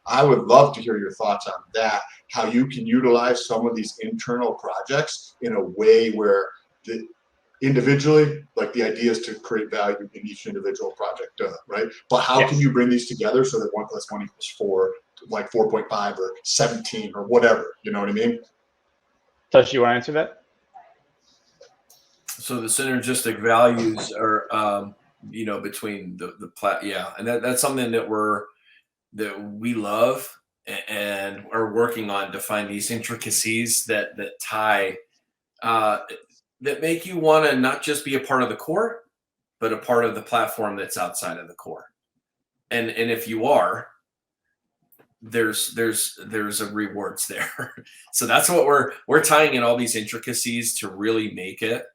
I would love to hear your thoughts on that, how you can utilize some of these internal projects in a way where the individually, like the idea is to create value in each individual project, right? But how can Yes. you bring these together so that 1+1 equals 4, like 4.5 or 17 or whatever? You know what I mean? Touch, you want to answer that? So the synergistic values are, between yeah, and that's something that we love and are working on to find these intricacies that tie, that make you want to not just be a part of the core, but a part of the platform that's outside of the core. And if you are, there's a rewards there. So that's what we're tying in all these intricacies to really make it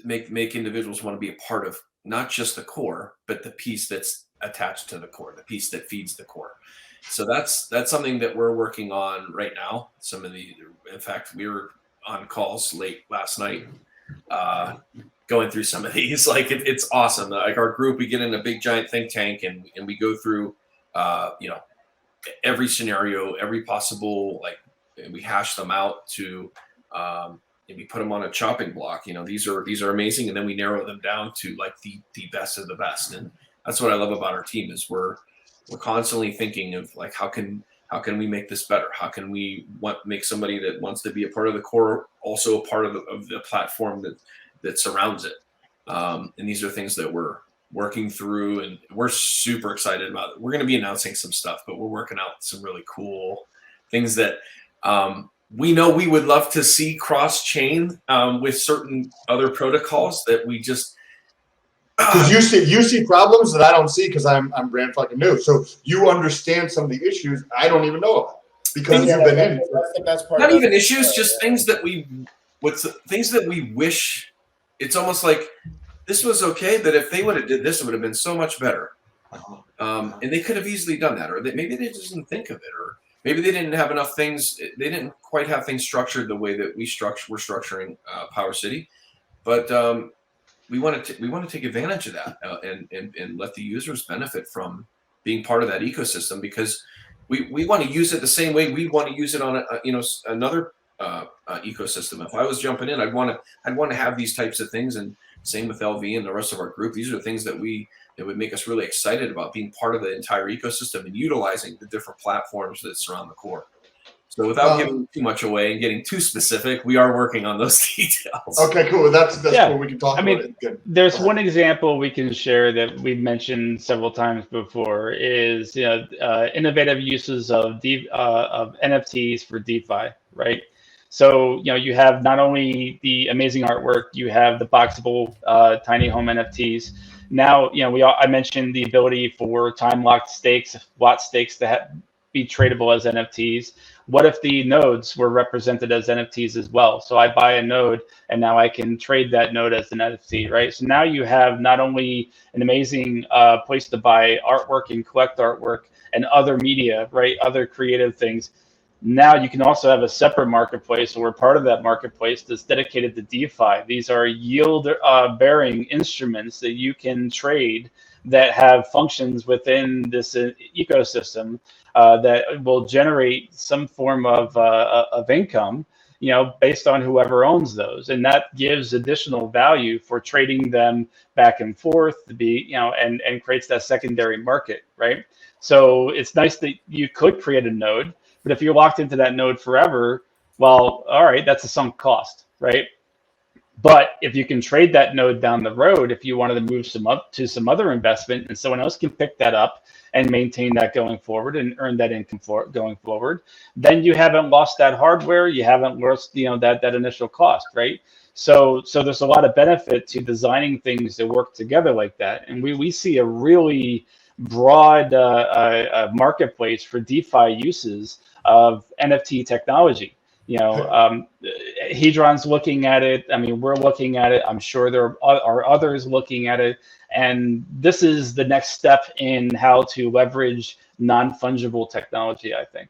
make individuals want to be a part of not just the core, but the piece that's attached to the core, the piece that feeds the core. So that's something that we're working on right now. In fact, we were on calls late last night, going through some of these. Like it's awesome. Like our group, we get in a big giant think tank and we go through, every scenario, every possible, and we hash them out to, and we put them on a chopping block. These are amazing, and then we narrow them down to like the best of the best. And that's what I love about our team is we're constantly thinking of like how can we make this better? How can we make somebody that wants to be a part of the core also a part of the platform that surrounds it? And these are things that we're working through, and we're super excited about it. We're going to be announcing some stuff, but we're working out some really cool things that we know we would love to see cross-chain with certain other protocols that we just because you see problems that I don't see because I'm brand fucking new. So you understand some of the issues I don't even know about because you've been in. That's the best part. Not even issues, just things that we wish. It's almost like this was okay, but if they would have did this, it would have been so much better. And they could have easily done that, or maybe they just didn't think of it, or maybe they didn't have enough things. They didn't quite have things structured the way that we're structuring PowerCity. But we want to take advantage of that and let the users benefit from being part of that ecosystem, because we want to use it the same way we want to use it on another ecosystem. If I was jumping in, I'd want to have these types of things, and same with LV and the rest of our group. These are things that would make us really excited about being part of the entire ecosystem and utilizing the different platforms that surround the core. So without giving too much away and getting too specific, we are working on those details. Okay, cool. That's cool. We can talk about it. Good. There's one example we can share that we've mentioned several times before is innovative uses of NFTs for DeFi, right? So you have not only the amazing artwork, you have the boxable tiny home NFTs. Now I mentioned the ability for time locked stakes, watt stakes to be tradable as NFTs. What if the nodes were represented as NFTs as well? So I buy a node and now I can trade that node as an NFT, right? So now you have not only an amazing place to buy artwork and collect artwork and other media, right? Other creative things. Now you can also have a separate marketplace, or part of that marketplace that's dedicated to DeFi. These are yield bearing instruments that you can trade that have functions within this ecosystem that will generate some form of income, based on whoever owns those, and that gives additional value for trading them back and forth to be, and creates that secondary market, right? So it's nice that you could create a node, but if you're locked into that node forever, well, all right, that's a sunk cost, right? But if you can trade that node down the road, if you wanted to move to some other investment and someone else can pick that up and maintain that going forward and earn that income going forward, then you haven't lost that hardware. You haven't lost, that initial cost, right? So there's a lot of benefit to designing things that work together like that. And we see a really broad marketplace for DeFi uses of NFT technology. Hedron's looking at it. I mean, we're looking at it. I'm sure there are others looking at it. And this is the next step in how to leverage non-fungible technology, I think.